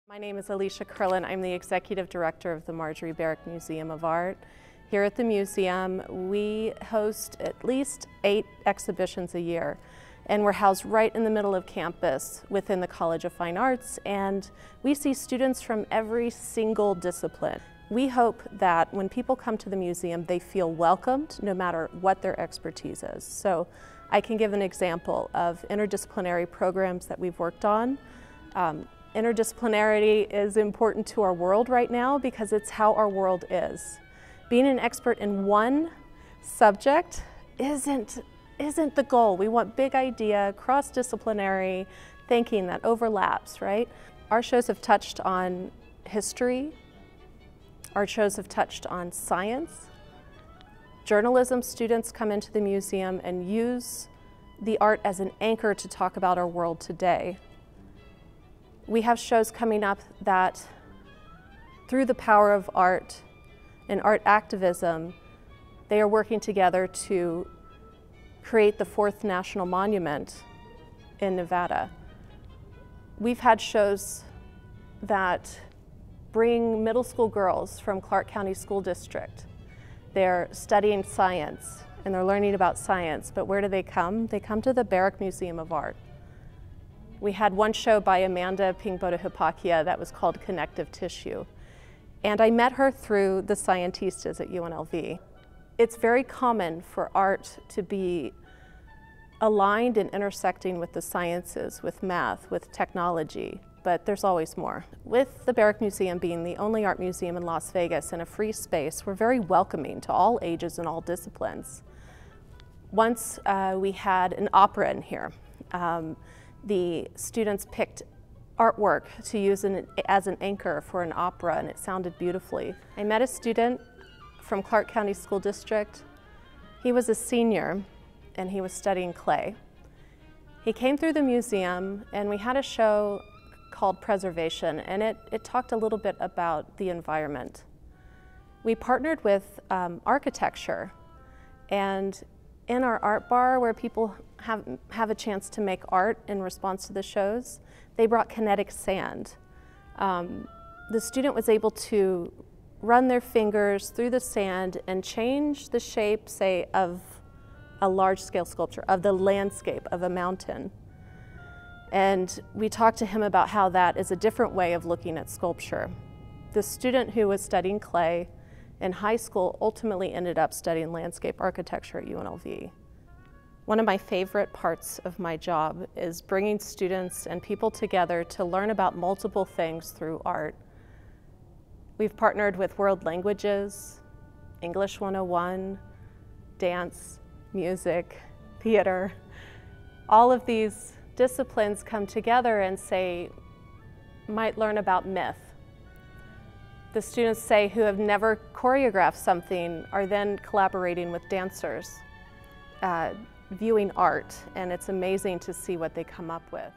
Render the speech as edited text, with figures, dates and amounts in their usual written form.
My name is Alisha Kerlin. I'm the Executive Director of the Marjorie Barrick Museum of Art. Here at the museum, we host at least 8 exhibitions a year, and we're housed right in the middle of campus within the College of Fine Arts, and we see students from every single discipline. We hope that when people come to the museum, they feel welcomed no matter what their expertise is. So I can give an example of interdisciplinary programs that we've worked on. Interdisciplinarity is important to our world right now because it's how our world is. Being an expert in one subject isn't the goal. We want big idea, cross-disciplinary thinking that overlaps, right? Our shows have touched on history. Our shows have touched on science. Journalism students come into the museum and use the art as an anchor to talk about our world today. We have shows coming up that, through the power of art and art activism, they are working together to create the 4th National Monument in Nevada. We've had shows that bring middle school girls from Clark County School District. They're studying science and they're learning about science, but where do they come? They come to the Barrick Museum of Art. We had one show by Amanda Pingboda-Hipakia that was called Connective Tissue. And I met her through the Scientistas at UNLV. It's very common for art to be aligned and intersecting with the sciences, with math, with technology, but there's always more. With the Barrick Museum being the only art museum in Las Vegas in a free space, we're very welcoming to all ages and all disciplines. Once we had an opera in here. The students picked artwork to use as an anchor for an opera, and it sounded beautifully. I met a student from Clark County School District. He was a senior, and he was studying clay. He came through the museum, and we had a show called Preservation, and it talked a little bit about the environment. We partnered with architecture, and in our art bar, where people have a chance to make art in response to the shows, they brought kinetic sand. The student was able to run their fingers through the sand and change the shape, say, of a large-scale sculpture, of the landscape of a mountain. And we talked to him about how that is a different way of looking at sculpture. The student who was studying clay in high school ultimately ended up studying landscape architecture at UNLV. One of my favorite parts of my job is bringing students and people together to learn about multiple things through art. We've partnered with world languages, English 101, dance, music, theater. All of these disciplines come together and might learn about myth. The students, say, who have never choreographed something are then collaborating with dancers, viewing art, and it's amazing to see what they come up with.